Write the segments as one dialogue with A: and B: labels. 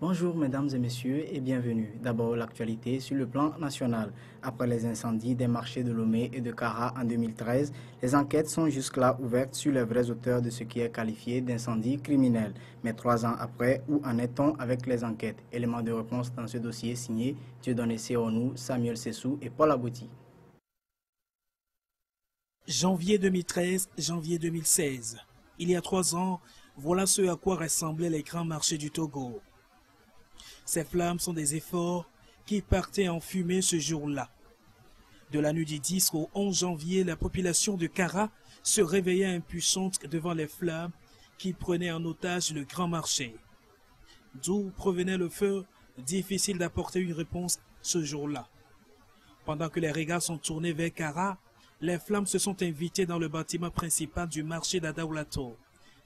A: Bonjour mesdames et messieurs et bienvenue. D'abord l'actualité sur le plan national. Après les incendies des marchés de Lomé et de Kara en 2013, les enquêtes sont jusque-là ouvertes sur les vrais auteurs de ce qui est qualifié d'incendie criminel. Mais 3 ans après, où en est-on avec les enquêtes? Éléments de réponse dans ce dossier signé Dieudonné Seonou, Samuel Sessou et Paul Abouti.
B: Janvier 2013, janvier 2016. Il y a 3 ans, voilà ce à quoi ressemblaient les grands marchés du Togo. Ces flammes sont des efforts qui partaient en fumée ce jour-là. De la nuit du 10 au 11 janvier, la population de Kara se réveillait impuissante devant les flammes qui prenaient en otage le grand marché. D'où provenait le feu, difficile d'apporter une réponse ce jour-là. Pendant que les regards sont tournés vers Kara, les flammes se sont invitées dans le bâtiment principal du marché d'Adaoulato.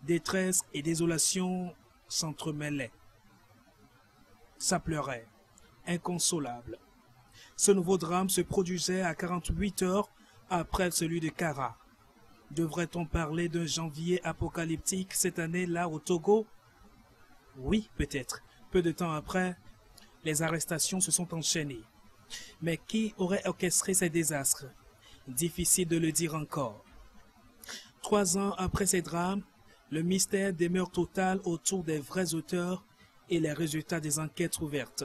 B: Détresse et désolation s'entremêlaient. Ça pleurait, inconsolable. Ce nouveau drame se produisait à 48 heures après celui de Kara. Devrait-on parler d'un janvier apocalyptique cette année-là au Togo? Oui, peut-être. Peu de temps après, les arrestations se sont enchaînées. Mais qui aurait orchestré ces désastres? Difficile de le dire encore. 3 ans après ces drames, le mystère demeure total autour des vrais auteurs et les résultats des enquêtes ouvertes.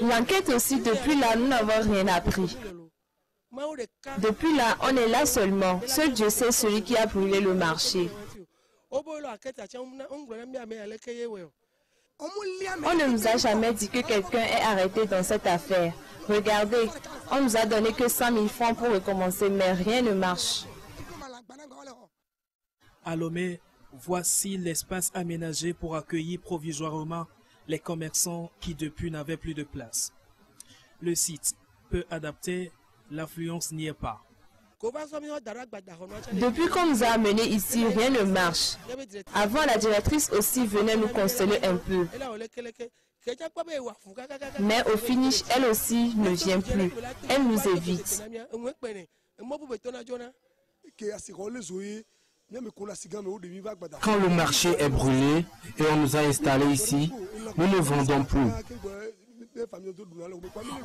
C: L'enquête aussi, depuis là, nous n'avons rien appris. Depuis là, on est là seulement. Seul Dieu sait celui qui a brûlé le marché. On ne nous a jamais dit que quelqu'un est arrêté dans cette affaire. Regardez, on nous a donné que 100 000 francs pour recommencer, mais rien ne marche.
B: À Lomé, voici l'espace aménagé pour accueillir provisoirement les commerçants qui depuis n'avaient plus de place. Le site peu adapté, l'affluence n'y est pas.
C: Depuis qu'on nous a amenés ici, rien ne marche. Avant, la directrice aussi venait nous consoler un peu. Mais au finish, elle aussi ne vient plus. Elle nous évite.
D: Quand le marché est brûlé et on nous a installés ici, nous ne vendons plus.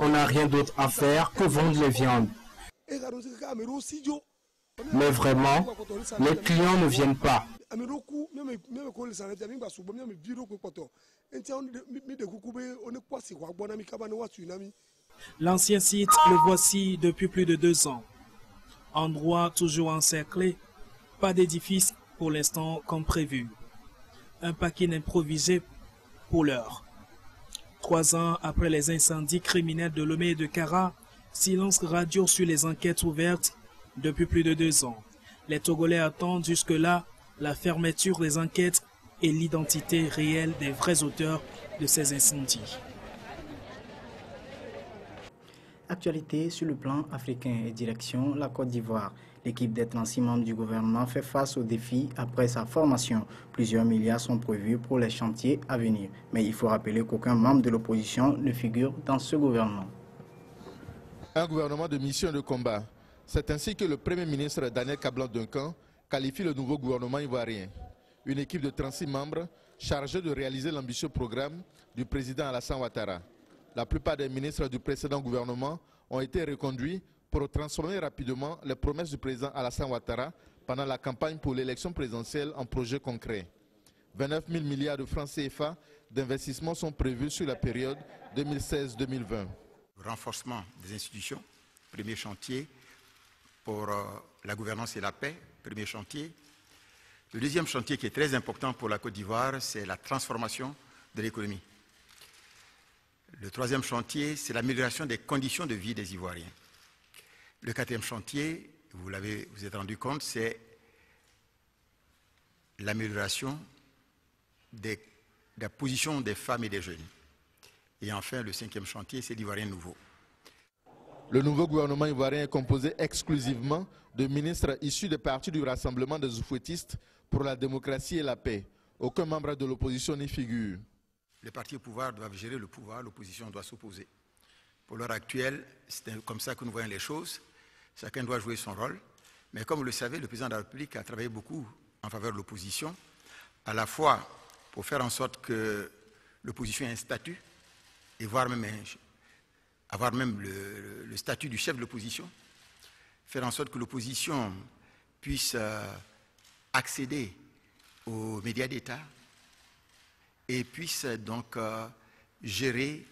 D: On n'a rien d'autre à faire que vendre les viandes. Mais vraiment, les clients ne viennent pas.
B: L'ancien site, le voici depuis plus de 2 ans. Endroit toujours encerclé, pas d'édifice pour l'instant comme prévu. Un parking improvisé pour l'heure. 3 ans après les incendies criminels de Lomé et de Kara, silence radio sur les enquêtes ouvertes depuis plus de 2 ans. Les Togolais attendent jusque-là la fermeture des enquêtes et l'identité réelle des vrais auteurs de ces incendies.
A: Actualité sur le plan africain et direction la Côte d'Ivoire. L'équipe des 36 membres du gouvernement fait face aux défis après sa formation. Plusieurs milliards sont prévus pour les chantiers à venir. Mais il faut rappeler qu'aucun membre de l'opposition ne figure dans ce gouvernement.
E: Un gouvernement de mission et de combat. C'est ainsi que le Premier ministre Daniel Kablan-Duncan qualifie le nouveau gouvernement ivoirien. Une équipe de 36 membres chargée de réaliser l'ambitieux programme du président Alassane Ouattara. La plupart des ministres du précédent gouvernement ont été reconduits pour transformer rapidement les promesses du président Alassane Ouattara pendant la campagne pour l'élection présidentielle en projets concrets. 29 000 milliards de francs CFA d'investissement sont prévus sur la période 2016-2020.
F: Renforcement des institutions, premier chantier pour la gouvernance et la paix, premier chantier. Le deuxième chantier qui est très important pour la Côte d'Ivoire, c'est la transformation de l'économie. Le troisième chantier, c'est l'amélioration des conditions de vie des Ivoiriens. Le quatrième chantier, vous êtes rendu compte, c'est l'amélioration de la position des femmes et des jeunes. Et enfin, le cinquième chantier, c'est l'Ivoirien nouveau.
E: Le nouveau gouvernement ivoirien est composé exclusivement de ministres issus des partis du Rassemblement des Oufouettistes pour la démocratie et la paix. Aucun membre de l'opposition n'y figure.
F: Les partis au pouvoir doivent gérer le pouvoir, l'opposition doit s'opposer. Pour l'heure actuelle, c'est comme ça que nous voyons les choses. Chacun doit jouer son rôle. Mais comme vous le savez, le président de la République a travaillé beaucoup en faveur de l'opposition à la fois pour faire en sorte que l'opposition ait un statut, et avoir même le statut du chef de l'opposition, faire en sorte que l'opposition puisse accéder aux médias d'État et puisse donc gérer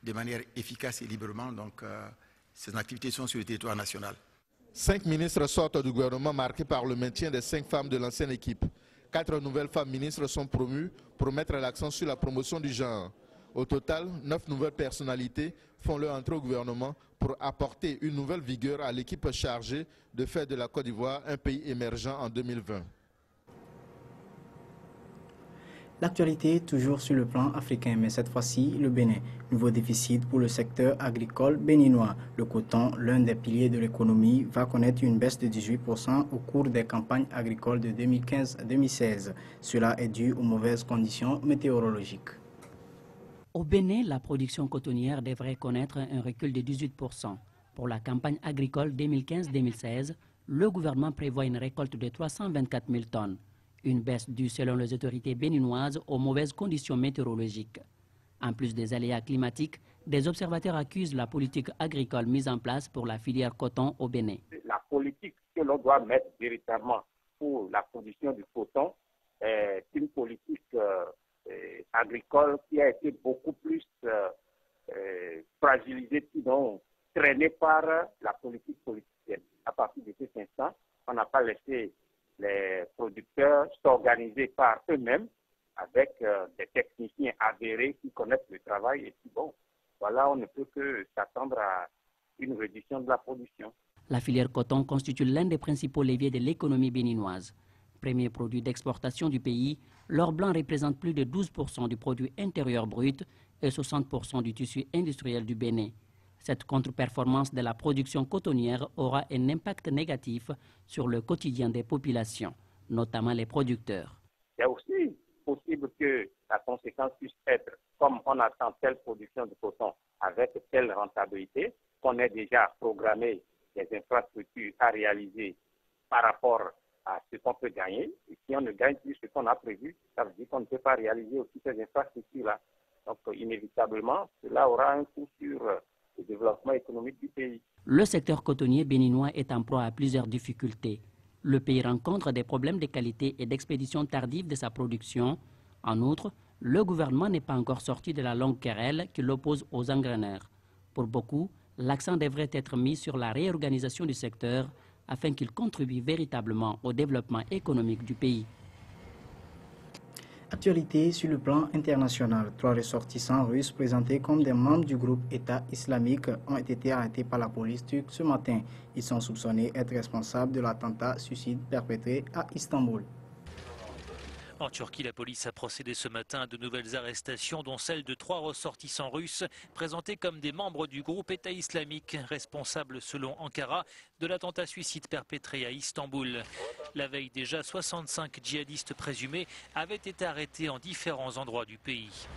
F: de manière efficace et librement ces activités sont sur le territoire national.
E: 5 ministres sortent du gouvernement marqué par le maintien des 5 femmes de l'ancienne équipe. 4 nouvelles femmes ministres sont promues pour mettre l'accent sur la promotion du genre. Au total, 9 nouvelles personnalités font leur entrée au gouvernement pour apporter une nouvelle vigueur à l'équipe chargée de faire de la Côte d'Ivoire un pays émergent en 2020.
A: L'actualité toujours sur le plan africain, mais cette fois-ci le Bénin. Nouveau déficit pour le secteur agricole béninois. Le coton, l'un des piliers de l'économie, va connaître une baisse de 18% au cours des campagnes agricoles de 2015-2016. Cela est dû aux mauvaises conditions météorologiques.
G: Au Bénin, la production cotonnière devrait connaître un recul de 18%. Pour la campagne agricole 2015-2016, le gouvernement prévoit une récolte de 324 000 tonnes. Une baisse due, selon les autorités béninoises, aux mauvaises conditions météorologiques. En plus des aléas climatiques, des observateurs accusent la politique agricole mise en place pour la filière coton au Bénin.
H: La politique que l'on doit mettre véritablement pour la production du coton est une politique agricole qui a été beaucoup plus fragilisée, sinon traînée par la politique politicienne. À partir de cet instant, on n'a pas laissé les producteurs s'organiser par eux-mêmes avec des techniciens avérés qui connaissent le travail. Et puis bon, voilà, on ne peut que s'attendre à une réduction de la production.
G: La filière coton constitue l'un des principaux leviers de l'économie béninoise. Premier produit d'exportation du pays, l'or blanc représente plus de 12% du produit intérieur brut et 60% du tissu industriel du Bénin. Cette contre-performance de la production cotonnière aura un impact négatif sur le quotidien des populations, notamment les producteurs.
H: Il est aussi possible que la conséquence puisse être, comme on attend telle production de coton avec telle rentabilité, qu'on ait déjà programmé des infrastructures à réaliser par rapport à ce qu'on peut gagner. Et si on ne gagne plus ce qu'on a prévu, ça veut dire qu'on ne peut pas réaliser aussi ces infrastructures-là. Donc inévitablement, cela aura un coût sur le développement économique du pays.
G: Le secteur cotonnier béninois est en proie à plusieurs difficultés. Le pays rencontre des problèmes de qualité et d'expédition tardive de sa production. En outre, le gouvernement n'est pas encore sorti de la longue querelle qui l'oppose aux engreneurs. Pour beaucoup, l'accent devrait être mis sur la réorganisation du secteur afin qu'il contribue véritablement au développement économique du pays.
A: Actualité sur le plan international. 3 ressortissants russes présentés comme des membres du groupe État islamique ont été arrêtés par la police turque ce matin. Ils sont soupçonnés d'être responsables de l'attentat suicide perpétré à Istanbul.
I: En Turquie, la police a procédé ce matin à de nouvelles arrestations, dont celle de 3 ressortissants russes présentés comme des membres du groupe État islamique, responsable selon Ankara de l'attentat suicide perpétré à Istanbul. La veille déjà, 65 djihadistes présumés avaient été arrêtés en différents endroits du pays.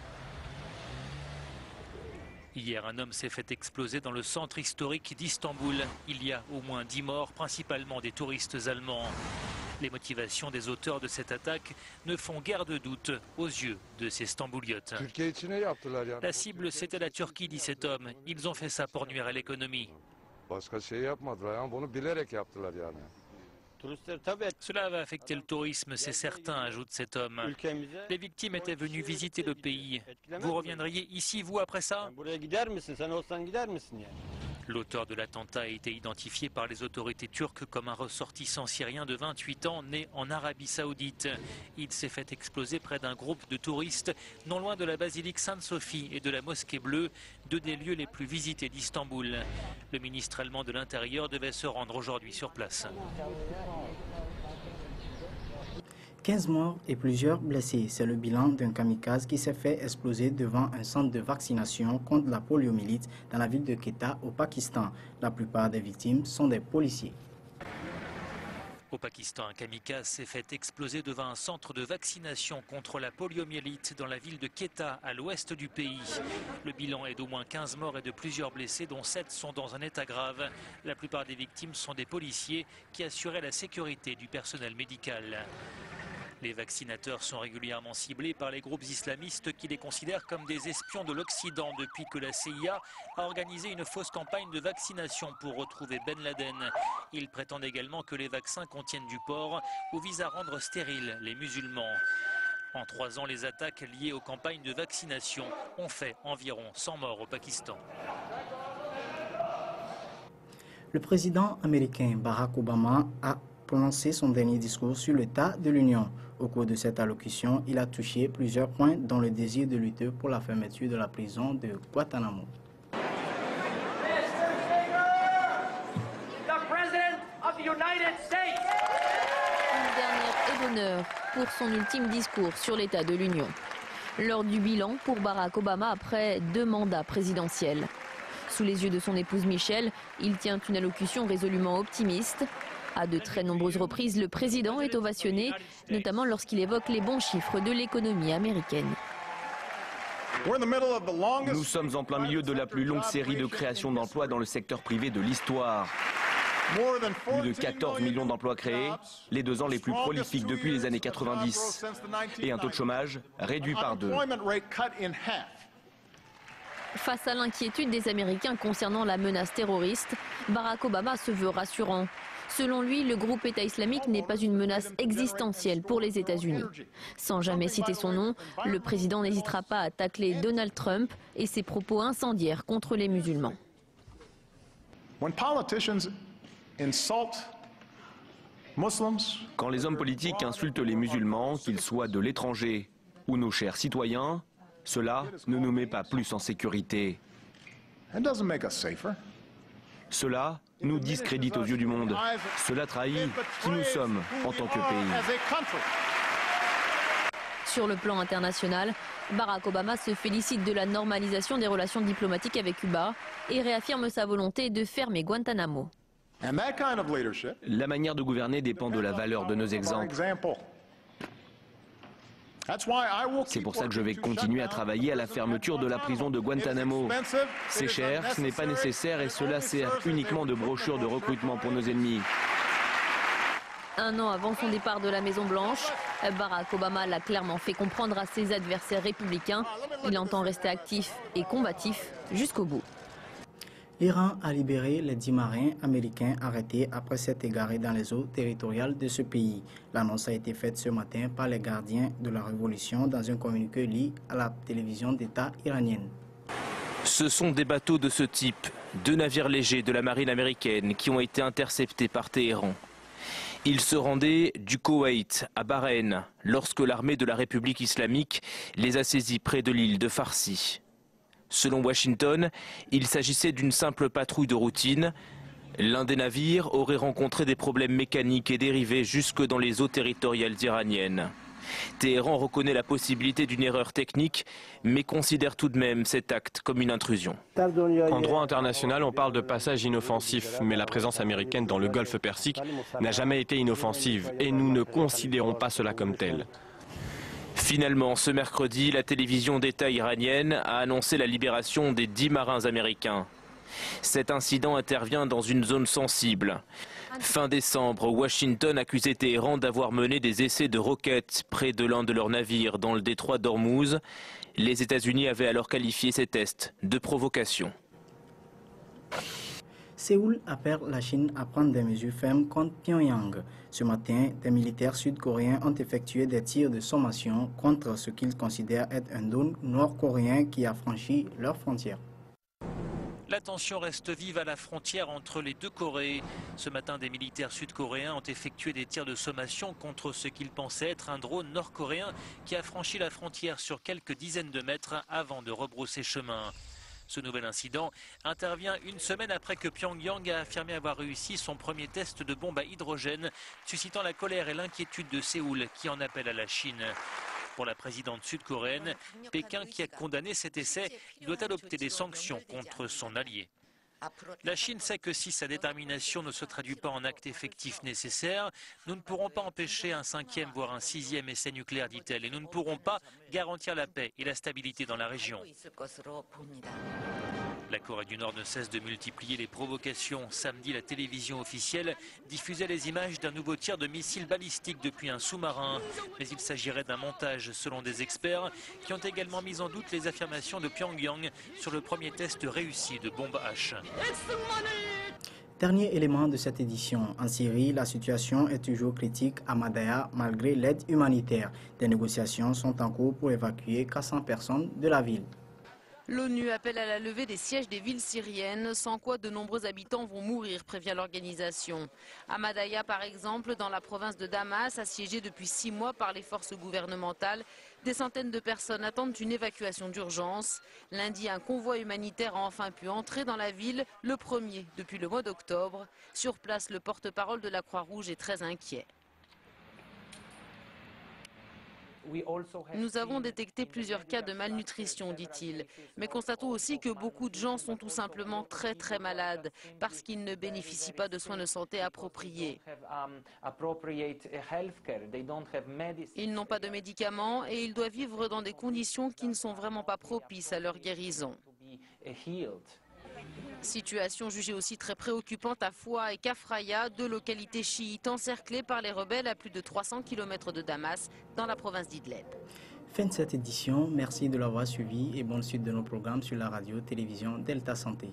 I: Hier, un homme s'est fait exploser dans le centre historique d'Istanbul. Il y a au moins 10 morts, principalement des touristes allemands. Les motivations des auteurs de cette attaque ne font guère de doute aux yeux de ces Stambouliotes. La cible, c'était la Turquie, dit cet homme. Ils ont fait ça pour nuire à l'économie. Cela va affecter le tourisme, c'est certain, ajoute cet homme. Les victimes étaient venues visiter le pays. Vous reviendriez ici, vous, après ça ? L'auteur de l'attentat a été identifié par les autorités turques comme un ressortissant syrien de 28 ans né en Arabie Saoudite. Il s'est fait exploser près d'un groupe de touristes non loin de la basilique Sainte-Sophie et de la mosquée bleue, deux des lieux les plus visités d'Istanbul. Le ministre allemand de l'Intérieur devait se rendre aujourd'hui sur place.
A: 15 morts et plusieurs blessés. C'est le bilan d'un kamikaze qui s'est fait exploser devant un centre de vaccination contre la poliomyélite dans la ville de Quetta, au Pakistan. La plupart des victimes sont des policiers.
I: Au Pakistan, un kamikaze s'est fait exploser devant un centre de vaccination contre la poliomyélite dans la ville de Quetta, à l'ouest du pays. Le bilan est d'au moins 15 morts et de plusieurs blessés, dont 7 sont dans un état grave. La plupart des victimes sont des policiers qui assuraient la sécurité du personnel médical. Les vaccinateurs sont régulièrement ciblés par les groupes islamistes qui les considèrent comme des espions de l'Occident depuis que la CIA a organisé une fausse campagne de vaccination pour retrouver Ben Laden. Ils prétendent également que les vaccins contiennent du porc ou visent à rendre stériles les musulmans. En 3 ans, les attaques liées aux campagnes de vaccination ont fait environ 100 morts au Pakistan.
A: Le président américain Barack Obama a prononcé son dernier discours sur l'état de l'Union. Au cours de cette allocution, il a touché plusieurs points, dont le désir de lutter pour la fermeture de la prison de Guantanamo.
J: Une dernière et d'honneur pour son ultime discours sur l'état de l'Union. Lors du bilan pour Barack Obama après 2 mandats présidentiels. Sous les yeux de son épouse Michelle, il tient une allocution résolument optimiste. À de très nombreuses reprises, le président est ovationné, notamment lorsqu'il évoque les bons chiffres de l'économie américaine.
K: Nous sommes en plein milieu de la plus longue série de création d'emplois dans le secteur privé de l'histoire. Plus de 14 millions d'emplois créés, les 2 ans les plus prolifiques depuis les années 90. Et un taux de chômage réduit par 2.
J: Face à l'inquiétude des Américains concernant la menace terroriste, Barack Obama se veut rassurant. Selon lui, le groupe État islamique n'est pas une menace existentielle pour les États-Unis. Sans jamais citer son nom, le président n'hésitera pas à tacler Donald Trump et ses propos incendiaires contre les musulmans.
K: Quand les hommes politiques insultent les musulmans, qu'ils soient de l'étranger ou nos chers citoyens, cela ne nous met pas plus en sécurité. Cela nous discrédite aux yeux du monde. Cela trahit qui nous sommes en tant que pays.
J: Sur le plan international, Barack Obama se félicite de la normalisation des relations diplomatiques avec Cuba et réaffirme sa volonté de fermer Guantanamo.
K: La manière de gouverner dépend de la valeur de nos exemples. C'est pour ça que je vais continuer à travailler à la fermeture de la prison de Guantanamo. C'est cher, ce n'est pas nécessaire et cela sert uniquement de brochure de recrutement pour nos ennemis.
J: 1 an avant son départ de la Maison-Blanche, Barack Obama l'a clairement fait comprendre à ses adversaires républicains. Il entend rester actif et combatif jusqu'au bout.
A: L'Iran a libéré les 10 marins américains arrêtés après s'être égarés dans les eaux territoriales de ce pays. L'annonce a été faite ce matin par les gardiens de la révolution dans un communiqué lié à la télévision d'État iranienne.
L: Ce sont des bateaux de ce type, 2 navires légers de la marine américaine qui ont été interceptés par Téhéran. Ils se rendaient du Koweït à Bahreïn lorsque l'armée de la République islamique les a saisis près de l'île de Farsi. Selon Washington, il s'agissait d'une simple patrouille de routine. L'un des navires aurait rencontré des problèmes mécaniques et dérivé jusque dans les eaux territoriales iraniennes. Téhéran reconnaît la possibilité d'une erreur technique, mais considère tout de même cet acte comme une intrusion.
M: En droit international, on parle de passage inoffensif, mais la présence américaine dans le Golfe Persique n'a jamais été inoffensive et nous ne considérons pas cela comme tel.
L: Finalement, ce mercredi, la télévision d'État iranienne a annoncé la libération des 10 marins américains. Cet incident intervient dans une zone sensible. Fin décembre, Washington accusait Téhéran d'avoir mené des essais de roquettes près de l'un de leurs navires dans le détroit d'Ormuz. Les États-Unis avaient alors qualifié ces tests de provocation.
A: Séoul appelle la Chine à prendre des mesures fermes contre Pyongyang. Ce matin, des militaires sud-coréens ont effectué des tirs de sommation contre ce qu'ils considèrent être un drone nord-coréen qui a franchi leurs frontières.
I: La tension reste vive à la frontière entre les 2 Corées. Ce matin, des militaires sud-coréens ont effectué des tirs de sommation contre ce qu'ils pensaient être un drone nord-coréen qui a franchi la frontière sur quelques dizaines de mètres avant de rebrousser chemin. Ce nouvel incident intervient 1 semaine après que Pyongyang a affirmé avoir réussi son premier test de bombe à hydrogène, suscitant la colère et l'inquiétude de Séoul qui en appelle à la Chine. Pour la présidente sud-coréenne, Pékin, qui a condamné cet essai, doit adopter des sanctions contre son allié. La Chine sait que si sa détermination ne se traduit pas en actes effectifs nécessaires, nous ne pourrons pas empêcher un 5e voire un 6e essai nucléaire, dit-elle, et nous ne pourrons pas garantir la paix et la stabilité dans la région. La Corée du Nord ne cesse de multiplier les provocations. Samedi, la télévision officielle diffusait les images d'un nouveau tir de missiles balistiques depuis un sous-marin. Mais il s'agirait d'un montage selon des experts qui ont également mis en doute les affirmations de Pyongyang sur le premier test réussi de bombe H.
A: Dernier élément de cette édition. En Syrie, la situation est toujours critique à Madaya malgré l'aide humanitaire. Des négociations sont en cours pour évacuer 400 personnes de la ville.
N: L'ONU appelle à la levée des sièges des villes syriennes, sans quoi de nombreux habitants vont mourir, prévient l'organisation. À Madaya, par exemple, dans la province de Damas, assiégée depuis 6 mois par les forces gouvernementales, des centaines de personnes attendent une évacuation d'urgence. Lundi, un convoi humanitaire a enfin pu entrer dans la ville, le premier depuis le mois d'octobre. Sur place, le porte-parole de la Croix-Rouge est très inquiet. Nous avons détecté plusieurs cas de malnutrition, dit-il, mais constatons aussi que beaucoup de gens sont tout simplement très malades parce qu'ils ne bénéficient pas de soins de santé appropriés. Ils n'ont pas de médicaments et ils doivent vivre dans des conditions qui ne sont vraiment pas propices à leur guérison. Situation jugée aussi très préoccupante à Foua et Kafraya, deux localités chiites encerclées par les rebelles à plus de 300 km de Damas, dans la province d'Idleb.
A: Fin de cette édition, merci de l'avoir suivi et bonne suite de nos programmes sur la radio-télévision Delta Santé.